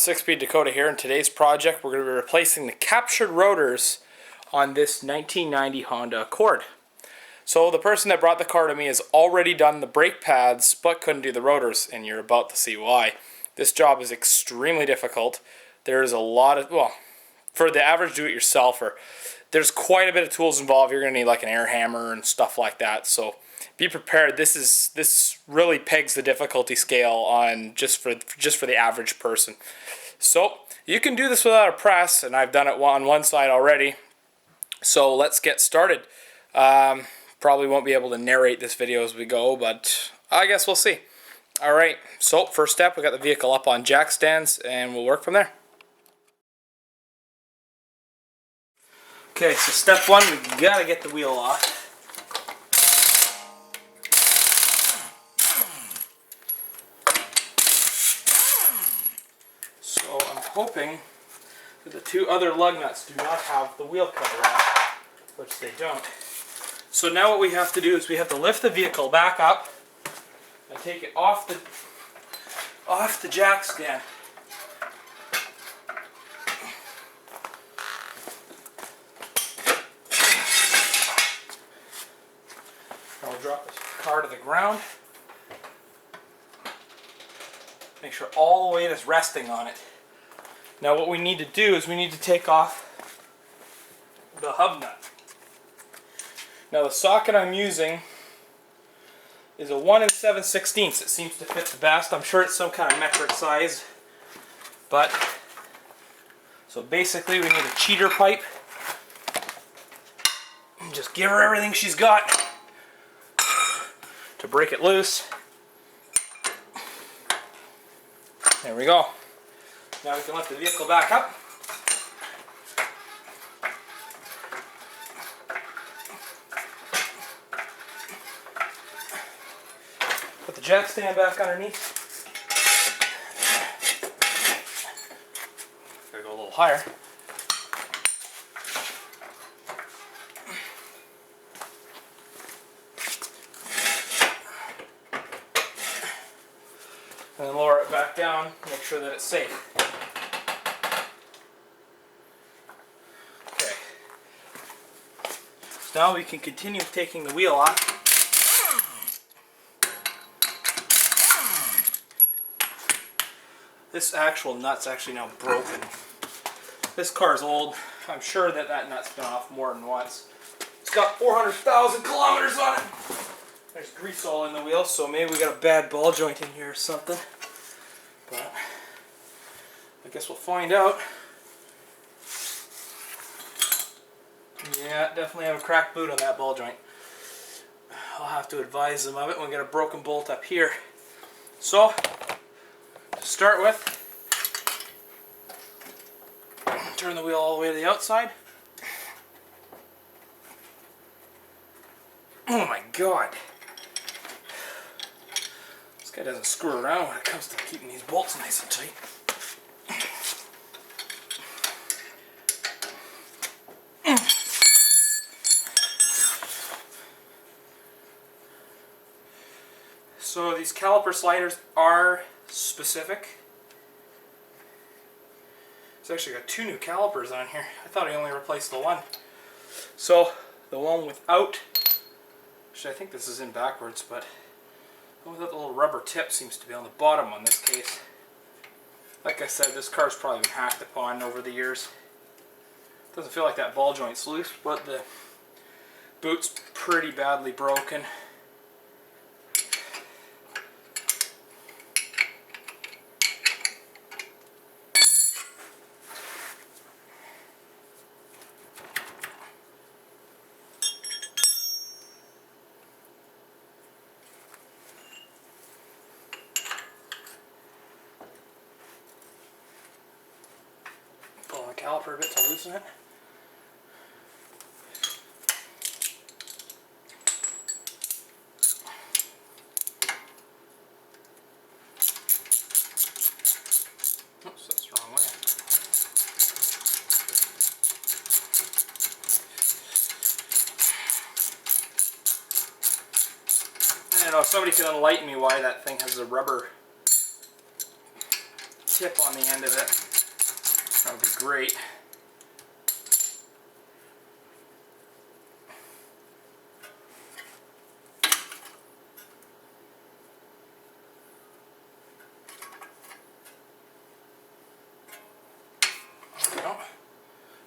6-speed Dakota here. In today's project, we're going to be replacing the captured rotors on this 1990 Honda Accord. So the person that brought the car to me has already done the brake pads, but couldn't do the rotors, and you're about to see why. This job is extremely difficult. There's a lot of, well, for the average do-it-yourselfer, there's quite a bit of tools involved. You're going to need like an air hammer and stuff like that. So be prepared. This really pegs the difficulty scale on just for the average person. So you can do this without a press, and I've done it on one side already. So let's get started. Probably won't be able to narrate this video as we go, but I guess we'll see. All right. So first step, we got the vehicle up on jack stands, and we'll work from there. Okay, so step one, we gotta get the wheel off. So I'm hoping that the two other lug nuts do not have the wheel cover on, which they don't. So now what we have to do is we have to lift the vehicle back up and take it off the jack stand. I'll drop the car to the ground. Make sure all the weight is resting on it. Now what we need to do is we need to take off the hub nut. Now the socket I'm using is a 1 7/16. It seems to fit the best. I'm sure it's some kind of metric size. But, so basically we need a cheater pipe. And just give her everything she's got to break it loose. There we go. Now we can lift the vehicle back up. Put the jack stand back underneath. Gotta go a little higher. And then lower it back down, make sure that it's safe. Okay. So now we can continue taking the wheel off. This actual nut's actually now broken. This car's old. I'm sure that nut's been off more than once. It's got 400,000 kilometers on it. There's grease all in the wheel, so maybe we got a bad ball joint in here or something. But I guess we'll find out. Yeah, definitely have a cracked boot on that ball joint. I'll have to advise them of it when we get a broken bolt up here. So, to start with, turn the wheel all the way to the outside. Oh my God. This guy doesn't screw around when it comes to keeping these bolts nice and tight. So these caliper sliders are specific. It's actually got two new calipers on here. I thought I only replaced the one. So the one without, actually I think this is in backwards, but the one without the little rubber tip seems to be on the bottom on this case. Like I said, this car's probably been hacked upon over the years. Doesn't feel like that ball joint's loose, but the boot's pretty badly broken. Pull the caliper a bit to loosen it. Oops, that's the wrong way. I don't know if somebody can enlighten me why that thing has a rubber tip on the end of it, that would be great.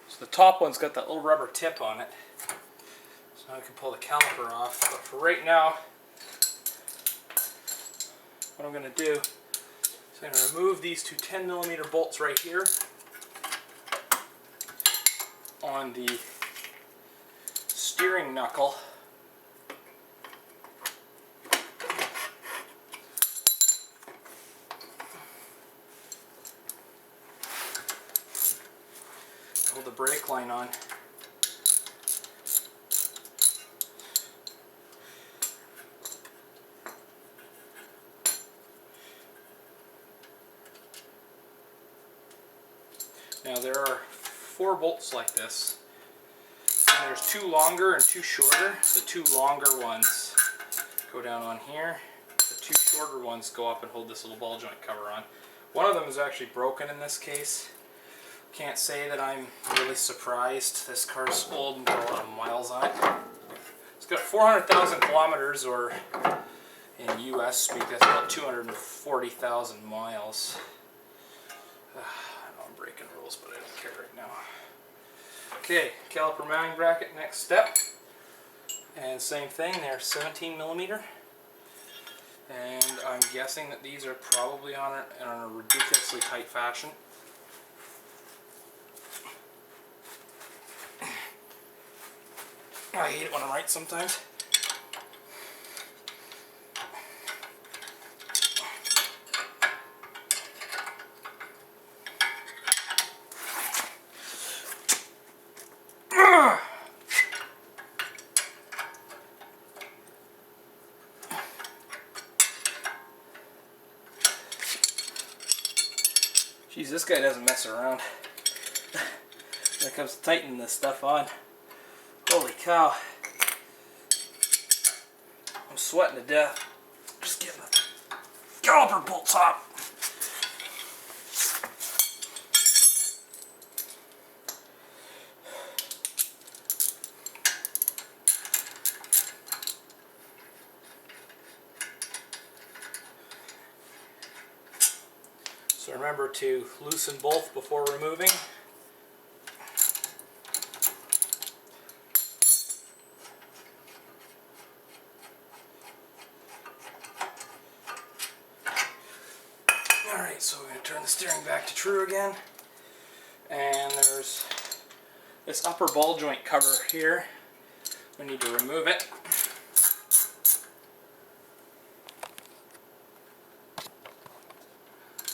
So the top one's got that little rubber tip on it. So now I can pull the caliper off. But for right now, what I'm going to do is I'm going to remove these two 10mm bolts right here on the steering knuckle. Hold the brake line on. Now there are 4 bolts like this, and there's 2 longer and 2 shorter. The 2 longer ones go down on here. The 2 shorter ones go up and hold this little ball joint cover on. One of them is actually broken in this case. Can't say that I'm really surprised. This car's old and got a lot of miles on it. It's got 400,000 kilometers, or in US speak, that's about 240,000 miles. I know I'm breaking rules, but I don't care right now. Okay, caliper mounting bracket, next step. And same thing, they're 17mm. And I'm guessing that these are probably on a ridiculously tight fashion. I hate it when I'm right sometimes. Jeez, this guy doesn't mess around when it comes to tightening this stuff on. Holy cow. I'm sweating to death. Just getting the caliper bolts off. So remember to loosen both before removing. Alright, so we're going to turn the steering back to true again. And there's this upper ball joint cover here. We need to remove it.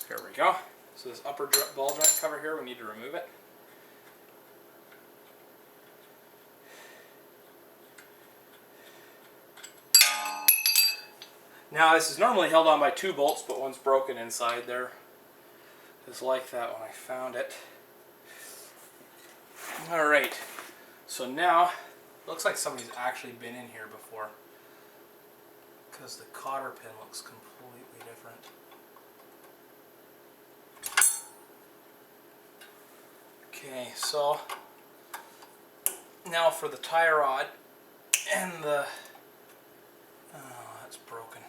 There we go. So this upper ball joint cover here, we need to remove it. Now this is normally held on by 2 bolts, but one's broken inside there. It was like that when I found it. Alright, so now it looks like somebody's actually been in here before, because the cotter pin looks completely different. Okay, so now for the tie rod and the... oh, that's broken.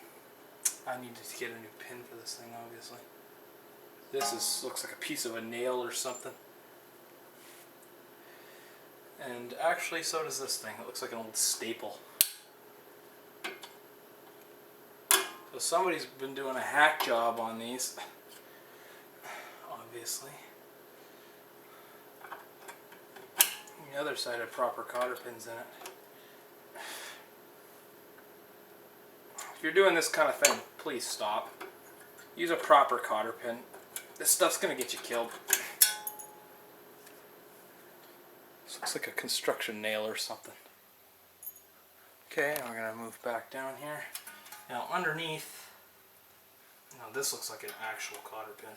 I need to get a new pin for this thing, obviously. This looks like a piece of a nail or something. And actually, so does this thing. It looks like an old staple. So somebody's been doing a hack job on these, obviously. The other side had proper cotter pins in it. If you're doing this kind of thing, please stop. Use a proper cotter pin. This stuff's going to get you killed. This looks like a construction nail or something. Okay, we're going to move back down here. Now underneath, now this looks like an actual cotter pin.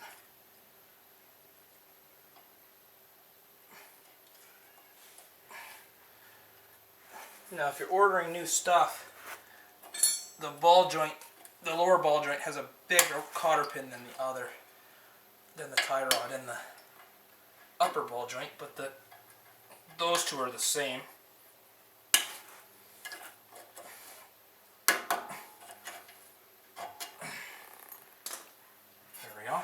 Now if you're ordering new stuff, the ball joint, the lower ball joint has a bigger cotter pin than the other. than the tie rod and the upper ball joint, but those two are the same. There we go.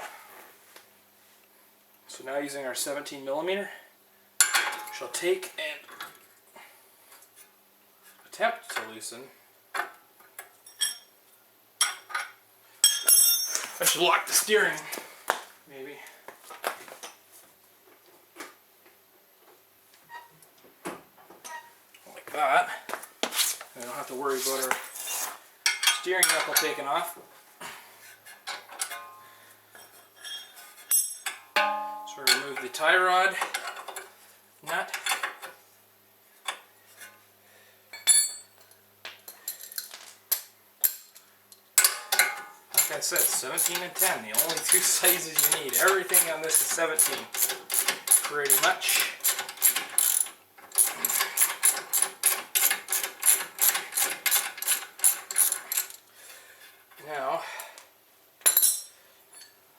So now using our 17 millimeter, we shall take and attempt to loosen. I should lock the steering, maybe. Like that. I don't have to worry about our steering knuckle taking off. So remove the tie rod nut. Like I said, 17 and 10, the only two sizes you need. Everything on this is 17, pretty much. Now,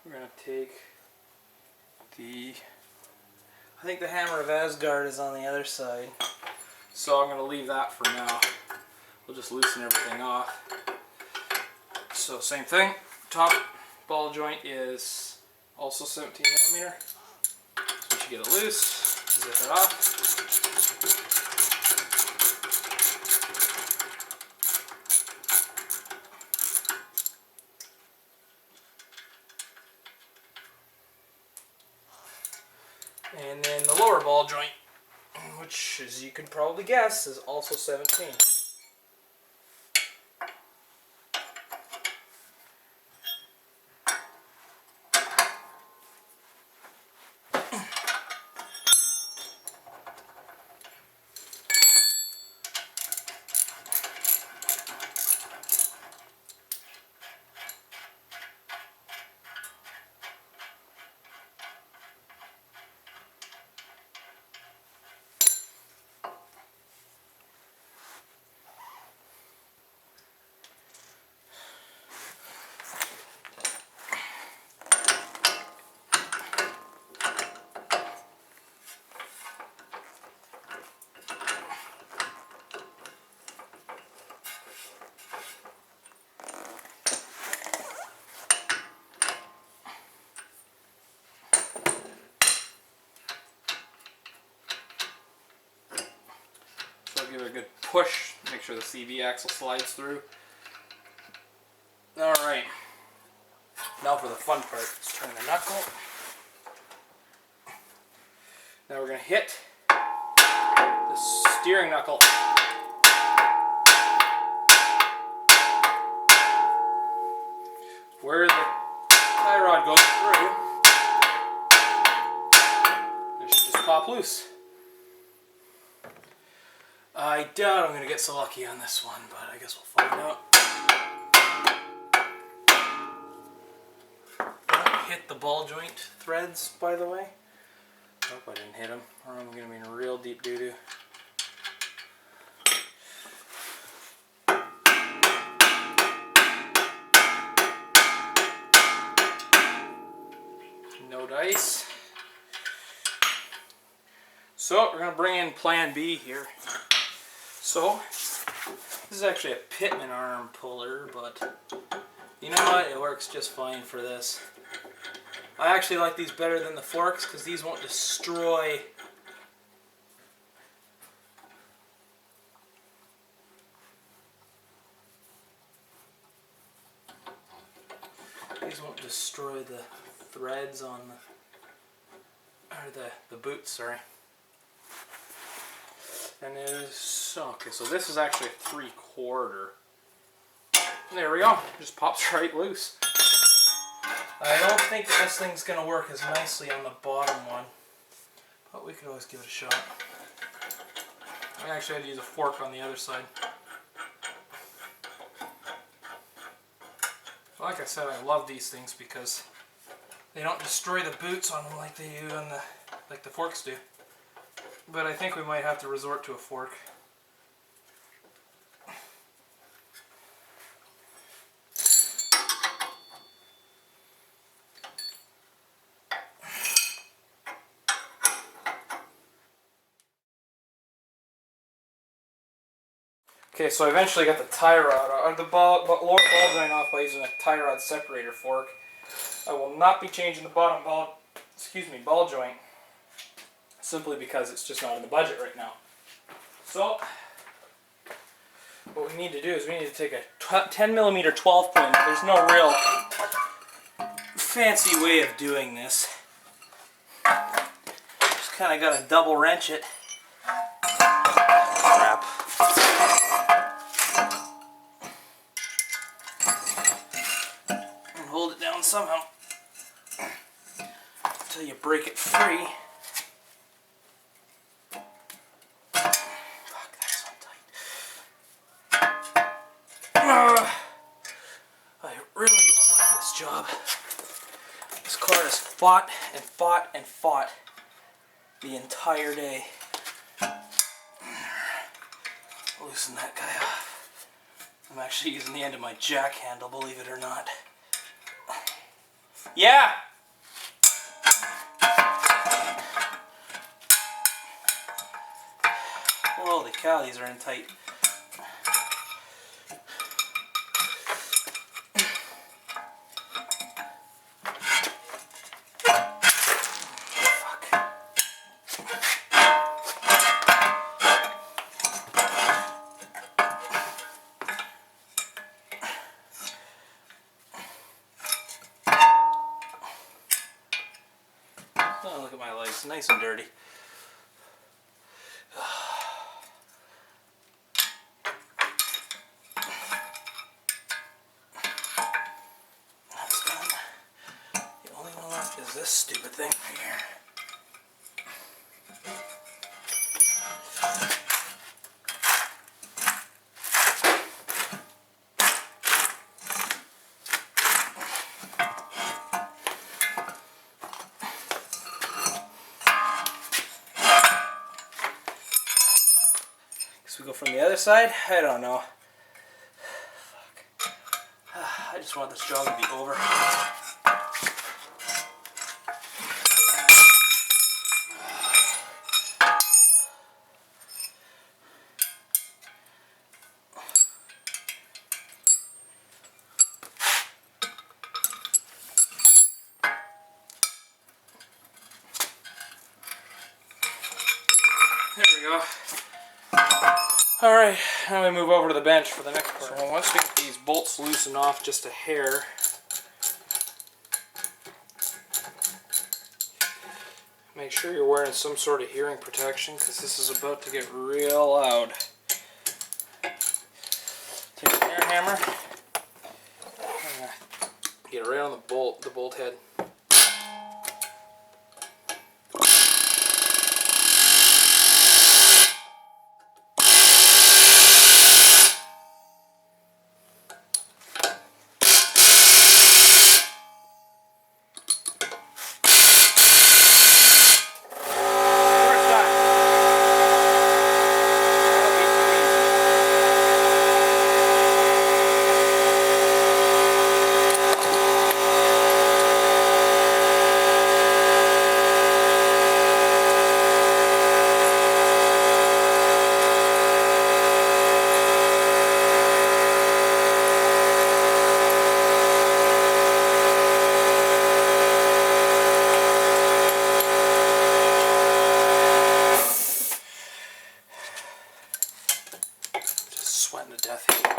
we're going to take I think the Hammer of Asgard is on the other side, so I'm going to leave that for now. We'll just loosen everything off. So same thing, top ball joint is also 17 millimeter. So once you get it loose, zip it off. And then the lower ball joint, which as you can probably guess is also 17. Give it a good push, make sure the CV axle slides through. Alright, now for the fun part. Let's turn the knuckle. Now we're going to hit the steering knuckle. Where the tie rod goes through, it should just pop loose. I doubt I'm going to get so lucky on this one, but I guess we'll find out. Don't hit the ball joint threads, by the way. Hope I didn't hit them, or I'm going to be in real deep doo-doo. No dice. So we're going to bring in plan B here. So, this is actually a Pitman arm puller, but you know what? It works just fine for this. I actually like these better than the forks because these won't destroy the threads on the boots, sorry. And it is, okay, so this is actually a 3/4. There we go, just pops right loose. I don't think that this thing's going to work as nicely on the bottom one, but we could always give it a shot. I actually had to use a fork on the other side. Like I said, I love these things because they don't destroy the boots on them like they do on like the forks do. But I think we might have to resort to a fork. Okay, so I eventually got the tie rod, or the lower ball joint off by using a tie rod separator fork. I will not be changing the bottom ball joint, simply because it's just not in the budget right now. So, what we need to do is we need to take a 10mm 12 point. There's no real fancy way of doing this. Just kind of got to double wrench it. Crap. And hold it down somehow until you break it free. Fuck, that's so tight. I really don't like this job. This car has fought and fought and fought the entire day. Loosen that guy off. I'm actually using the end of my jack handle, believe it or not. Yeah! Holy cow, these are in tight. Oh, look at my legs, nice and dirty. That's done. The only one left is this stupid thing right here. We go from the other side? I don't know. Fuck. I just want this job to be over. There we go. Alright, now we move over to the bench for the next part. So once we get these bolts loosened off just a hair, make sure you're wearing some sort of hearing protection because this is about to get real loud. Take an air hammer, get it right on the bolt head. Sweating to death here.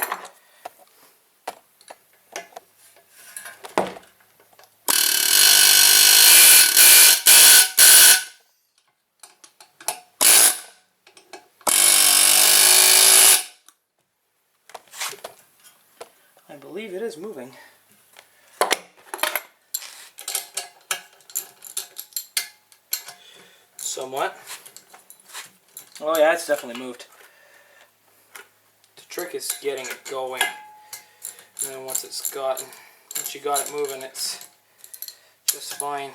I believe it is moving. Somewhat. Oh yeah, it's definitely moved. The trick is getting it going. And then once you got it moving, it's just fine.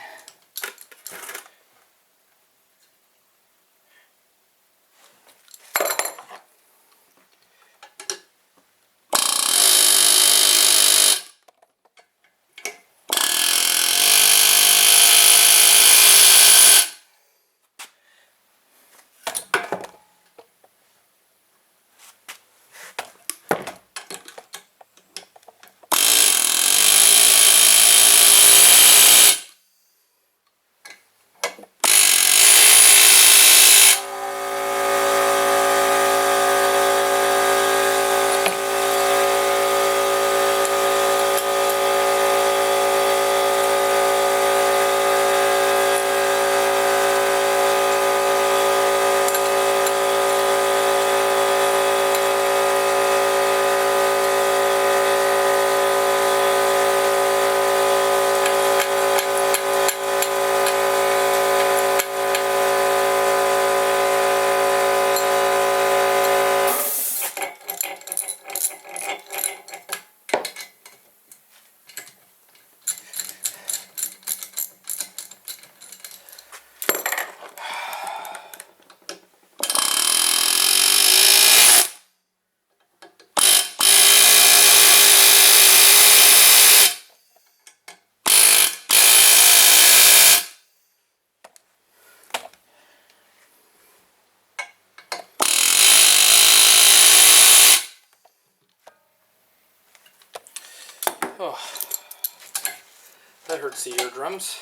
That hurts the eardrums.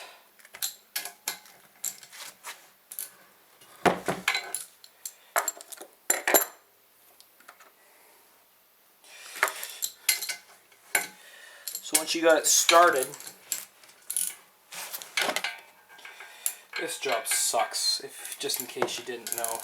So once you got it started, this job sucks, just in case you didn't know.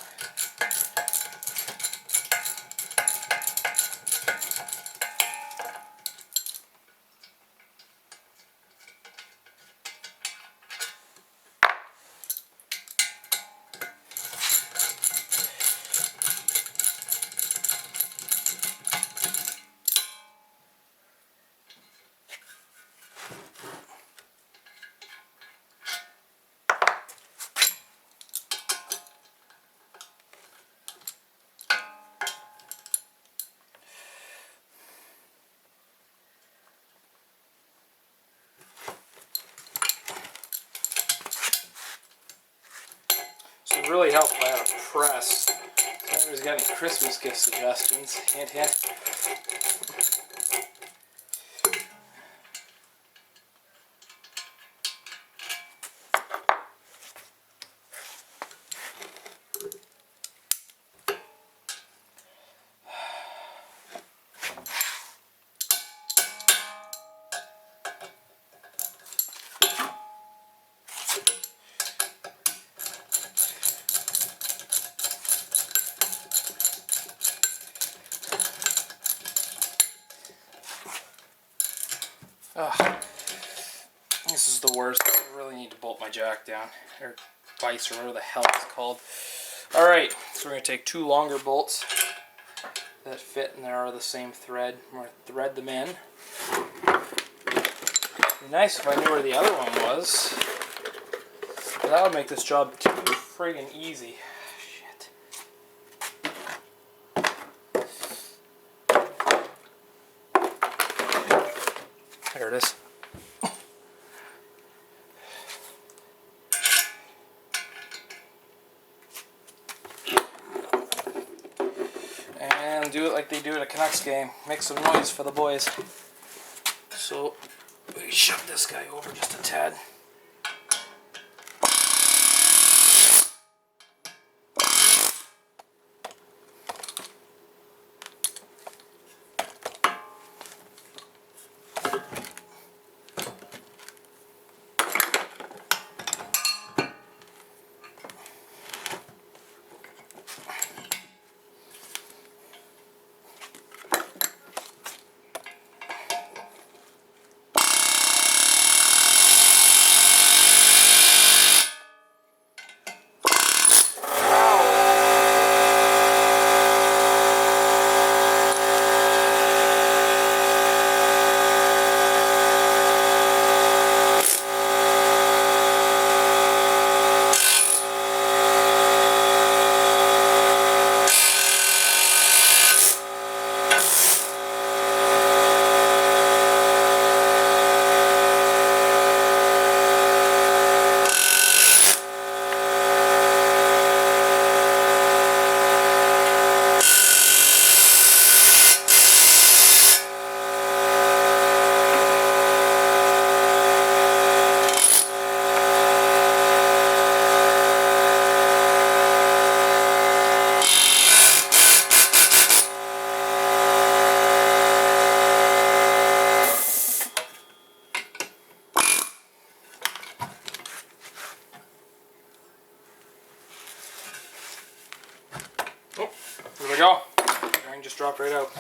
So it really helped if I had a press. If anybody's got any Christmas gift suggestions, hint hint. Ugh. This is the worst. I really need to bolt my jack down, or vice, or whatever the hell it's called. Alright, so we're going to take 2 longer bolts that fit and they are the same thread. We're going to thread them in. It'd be nice if I knew where the other one was. But that would make this job too friggin' easy. Shit. There it is. And do it like they do at a Canucks game. Make some noise for the boys. So we shove this guy over just a tad. There we go. The bearing just dropped right out.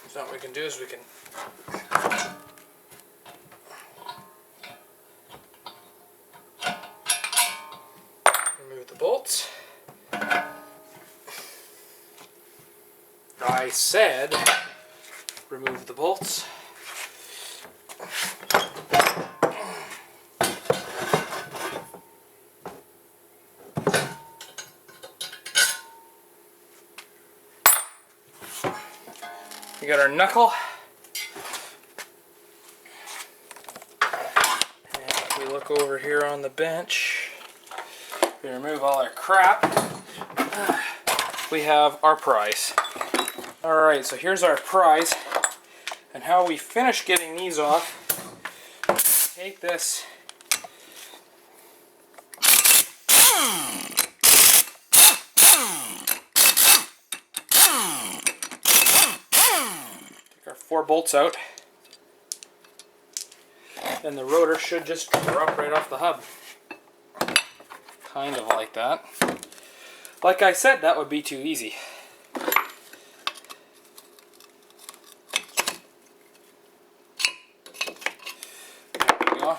So what we can do is we can remove the bolts. I said remove the bolts. We got our knuckle. And if we look over here on the bench, we remove all our crap. We have our prize. Alright, so here's our prize. And how we finish getting these off take this take our 4 bolts out, then the rotor should just drop right off the hub. Kind of like that. Like I said, that would be too easy. There we go.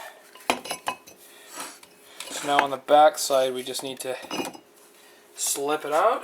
So now on the back side we just need to slip it out.